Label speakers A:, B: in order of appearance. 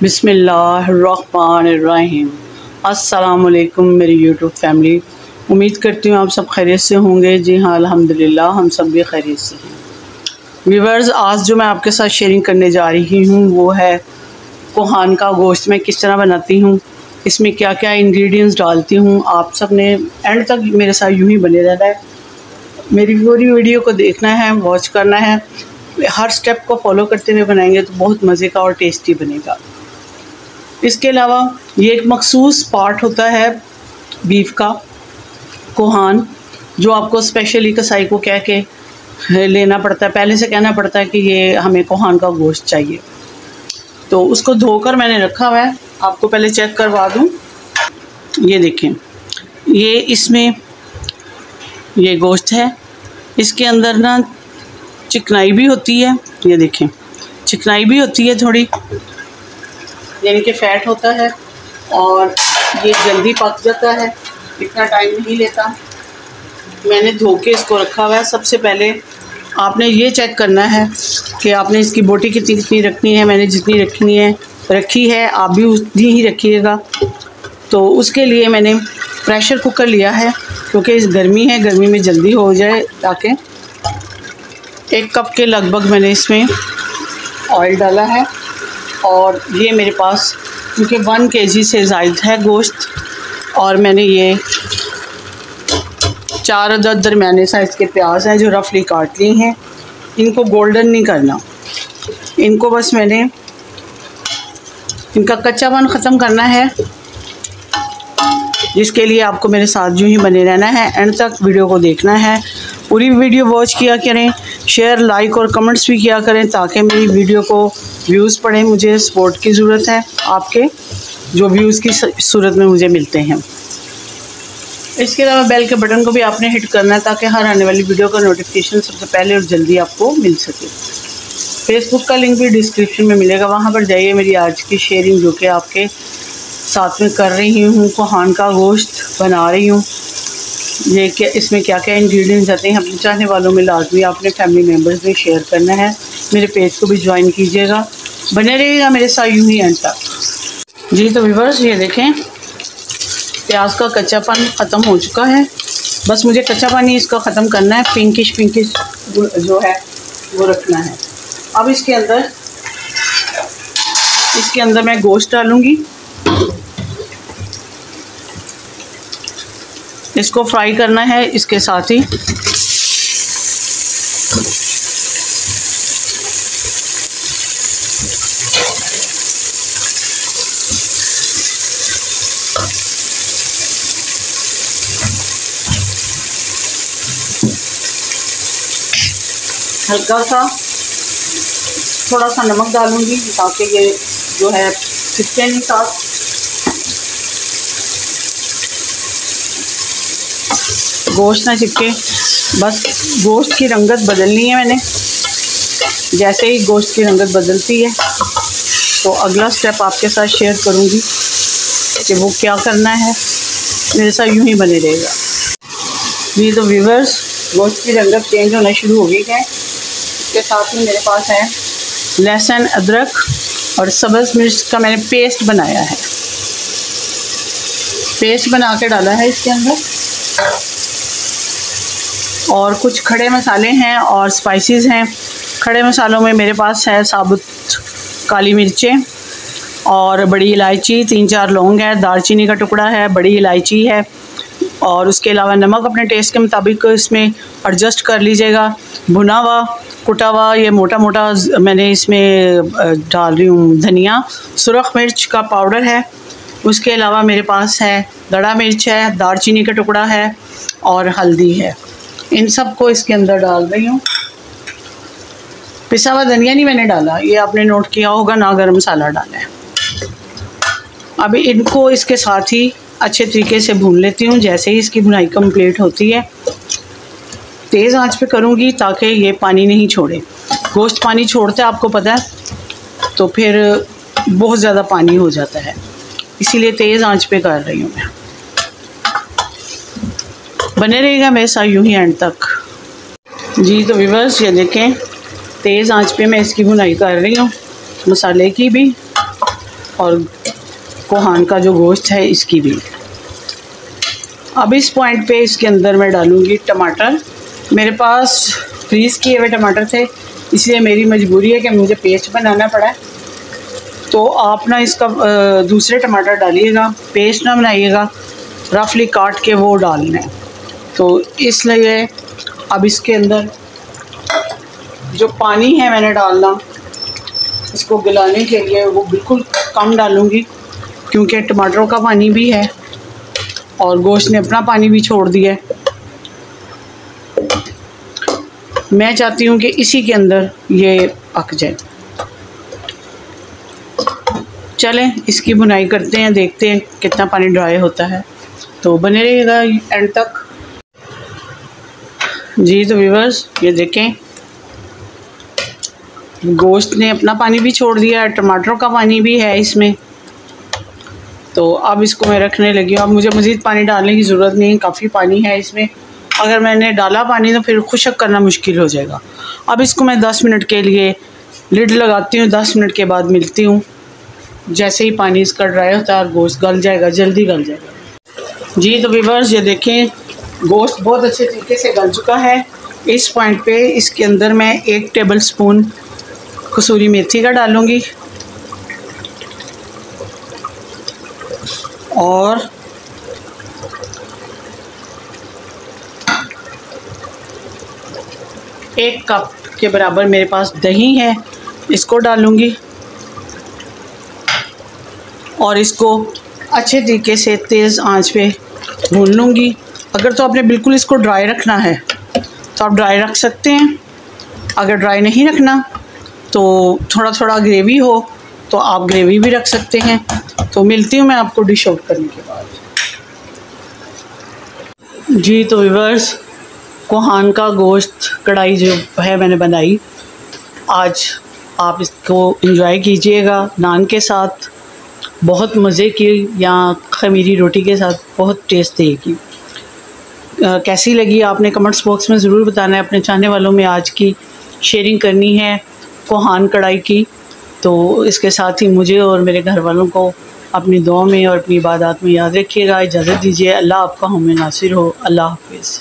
A: बिस्मिल्लाहिर्रहमानिर्रहीम। अस्सलामुअलैकुम मेरी यूट्यूब फैमिली, उम्मीद करती हूँ आप सब खैरियत से होंगे। जी हाँ, अल्हम्दुलिल्लाह हम सब भी खैरियत से हैं। व्यूअर्स, आज जो मैं आपके साथ शेयरिंग करने जा रही हूँ वो है कोहान का गोश्त मैं किस तरह बनाती हूँ, इसमें क्या क्या इंग्रेडिएंट्स डालती हूँ। आप सब ने एंड तक मेरे साथ यूँ ही बने रहना है, मेरी पूरी वीडियो को देखना है, वॉच करना है। हर स्टेप को फॉलो करते हुए बनाएंगे तो बहुत मज़े का और टेस्टी बनेगा। इसके अलावा ये एक मखसूस पार्ट होता है बीफ का, कोहान, जो आपको स्पेशली कसाई को कह के लेना पड़ता है, पहले से कहना पड़ता है कि ये हमें कोहान का गोश्त चाहिए। तो उसको धोकर मैंने रखा हुआ है, आपको पहले चेक करवा दूं। ये देखें, ये इसमें ये गोश्त है, इसके अंदर ना चिकनाई भी होती है। ये देखें, चिकनाई भी होती है थोड़ी, यानी कि फ़ैट होता है और ये जल्दी पक जाता है, इतना टाइम नहीं लेता। मैंने धो के इसको रखा हुआ है। सबसे पहले आपने ये चेक करना है कि आपने इसकी बोटी कितनी रखनी है। मैंने जितनी रखी है आप भी उतनी ही रखिएगा। तो उसके लिए मैंने प्रेशर कुकर लिया है, क्योंकि इस गर्मी है, गर्मी में जल्दी हो जाए। ताकि 1 कप के लगभग मैंने इसमें ऑयल डाला है और ये मेरे पास क्योंकि 1 kg से ज़ायद है गोश्त, और मैंने ये 4 अदद दरमियाने साइज़ के प्याज हैं जो रफली काट ली हैं। इनको गोल्डन नहीं करना, इनको बस मैंने इनका कच्चापन ख़त्म करना है, जिसके लिए आपको मेरे साथ यूँ ही बने रहना है, एंड तक वीडियो को देखना है। पूरी वीडियो वॉच किया करें, शेयर, लाइक और कमेंट्स भी किया करें, ताकि मेरी वीडियो को व्यूज़ पड़े। मुझे सपोर्ट की ज़रूरत है, आपके जो व्यूज़ की सूरत में मुझे मिलते हैं। इसके अलावा बेल के बटन को भी आपने हिट करना है, ताकि हर आने वाली वीडियो का नोटिफिकेशन सबसे पहले और जल्दी आपको मिल सके। फेसबुक का लिंक भी डिस्क्रिप्शन में मिलेगा, वहाँ पर जाइए। मेरी आज की शेयरिंग जो कि आपके साथ में कर रही हूँ, कोहान का गोश्त बना रही हूँ। ये क्या, इसमें क्या क्या इंग्रेडिएंट्स आते हैं, अपने चाहने वालों में लाजमी अपने फैमिली मेम्बर्स में शेयर करना है। मेरे पेज को भी ज्वाइन कीजिएगा, बने रहिएगा मेरे साथ यूँ ही एंड तक। जी तो व्यूअर्स, ये देखें, प्याज का कच्चापन ख़त्म हो चुका है। बस मुझे कच्चापन ही इसका ख़त्म करना है, पिंकिश जो है वो रखना है। अब इसके अंदर मैं गोश्त डालूँगी, इसको फ्राई करना है। इसके साथ ही हल्का सा थोड़ा सा नमक डालूंगी, ताकि ये जो है चिपके नहीं साथ। गोश्त ना चिपके, बस गोश्त की रंगत बदलनी है मैंने। जैसे ही गोश्त की रंगत बदलती है तो अगला स्टेप आपके साथ शेयर करूंगी कि वो क्या करना है। मेरे साथ यूं ही बने रहेगा। ये तो व्यूअर्स, गोश्त की रंगत चेंज होना शुरू हो गई है। इसके साथ ही मेरे पास है लहसुन, अदरक और सब्ज़ मिर्च का मैंने पेस्ट बनाया है। पेस्ट बना के डाला है इसके अंदर, और कुछ खड़े मसाले हैं और स्पाइसेस हैं। खड़े मसालों में मेरे पास है साबुत काली मिर्चें और बड़ी इलायची, 3-4 लौंग है, दालचीनी का टुकड़ा है, बड़ी इलायची है, और उसके अलावा नमक अपने टेस्ट के मुताबिक इसमें एडजस्ट कर लीजिएगा। भुना हुआ कुटा हुआ ये मोटा मोटा मैंने इसमें डाल रही हूँ धनिया। सुरख मिर्च का पाउडर है। उसके अलावा मेरे पास है गड़ा मिर्च है, दालचीनी का टुकड़ा है और हल्दी है। इन सब को इसके अंदर डाल रही हूँ। पिसा हुआ धनिया नहीं मैंने डाला, ये आपने नोट किया होगा, ना गरम मसाला डाला है। अभी इनको इसके साथ ही अच्छे तरीके से भून लेती हूँ। जैसे ही इसकी भुनाई कंप्लीट होती है, तेज़ आंच पे करूँगी, ताकि ये पानी नहीं छोड़े। गोश्त पानी छोड़ता है, आपको पता है, तो फिर बहुत ज़्यादा पानी हो जाता है, इसीलिए तेज़ आंच पे कर रही हूँ मैं। बने रहेगा मेरे साथ यूँ ही एंड तक। जी तो व्यूअर्स, ये देखें, तेज़ आंच पे मैं इसकी भुनाई कर रही हूँ, मसाले की भी और कोहान का जो गोश्त है इसकी भी। अब इस पॉइंट पे इसके अंदर मैं डालूँगी टमाटर। मेरे पास फ्रीज़ किए हुए टमाटर थे, इसलिए मेरी मजबूरी है कि मुझे पेस्ट बनाना पड़ा। तो आप ना इसका दूसरे टमाटर डालिएगा, पेस्ट ना बनाइएगा, रफली काट के वो डालना है। तो इसलिए अब इसके अंदर जो पानी है मैंने डालना इसको गलाने के लिए वो बिल्कुल कम डालूँगी, क्योंकि टमाटरों का पानी भी है और गोश्त ने अपना पानी भी छोड़ दिया है। मैं चाहती हूँ कि इसी के अंदर ये पक जाए। चलें इसकी बुनाई करते हैं, देखते हैं कितना पानी ड्राई होता है, तो बने रहिएगा एंड तक। जी तो व्यूअर्स ये देखें, गोश्त ने अपना पानी भी छोड़ दिया है, टमाटरों का पानी भी है इसमें। तो अब इसको मैं रखने लगी हूँ। अब मुझे मज़ीद पानी डालने की ज़रूरत नहीं, काफ़ी पानी है इसमें। अगर मैंने डाला पानी तो फिर खुशक करना मुश्किल हो जाएगा। अब इसको मैं 10 मिनट के लिए लिड लगाती हूँ। 10 मिनट के बाद मिलती हूँ। जैसे ही पानी इसका ड्राई होता है और गोश्त गल जाएगा, जल्दी गल जाएगा। जी तो व्यूअर्स ये देखें, गोश्त बहुत अच्छे तरीके से गल चुका है। इस पॉइंट पे इसके अंदर मैं 1 टेबल स्पून कसूरी मेथी का डालूँगी और एक कप के बराबर मेरे पास दही है, इसको डालूँगी और इसको अच्छे तरीके से तेज़ आंच पे भून लूँगी। अगर तो आपने बिल्कुल इसको ड्राई रखना है तो आप ड्राई रख सकते हैं। अगर ड्राई नहीं रखना तो थोड़ा थोड़ा ग्रेवी हो तो आप ग्रेवी भी रख सकते हैं। तो मिलती हूँ मैं आपको डिश आउट करने के बाद। जी तो व्यूअर्स, कोहान का गोश्त कढ़ाई जो है मैंने बनाई, आज आप इसको एंजॉय कीजिएगा नान के साथ, बहुत मज़े की, या खमीरी रोटी के साथ बहुत टेस्ट देगी। कैसी लगी आपने कमेंट्स बॉक्स में ज़रूर बताना है। अपने चाहने वालों में आज की शेयरिंग करनी है कोहान कढ़ाई की। तो इसके साथ ही मुझे और मेरे घर वालों को अपनी दुआ में और अपनी इबादत में याद रखिएगा। इजाज़त दीजिए। अल्लाह आपका हमें नासिर हो। अल्लाह हाफ़िज़।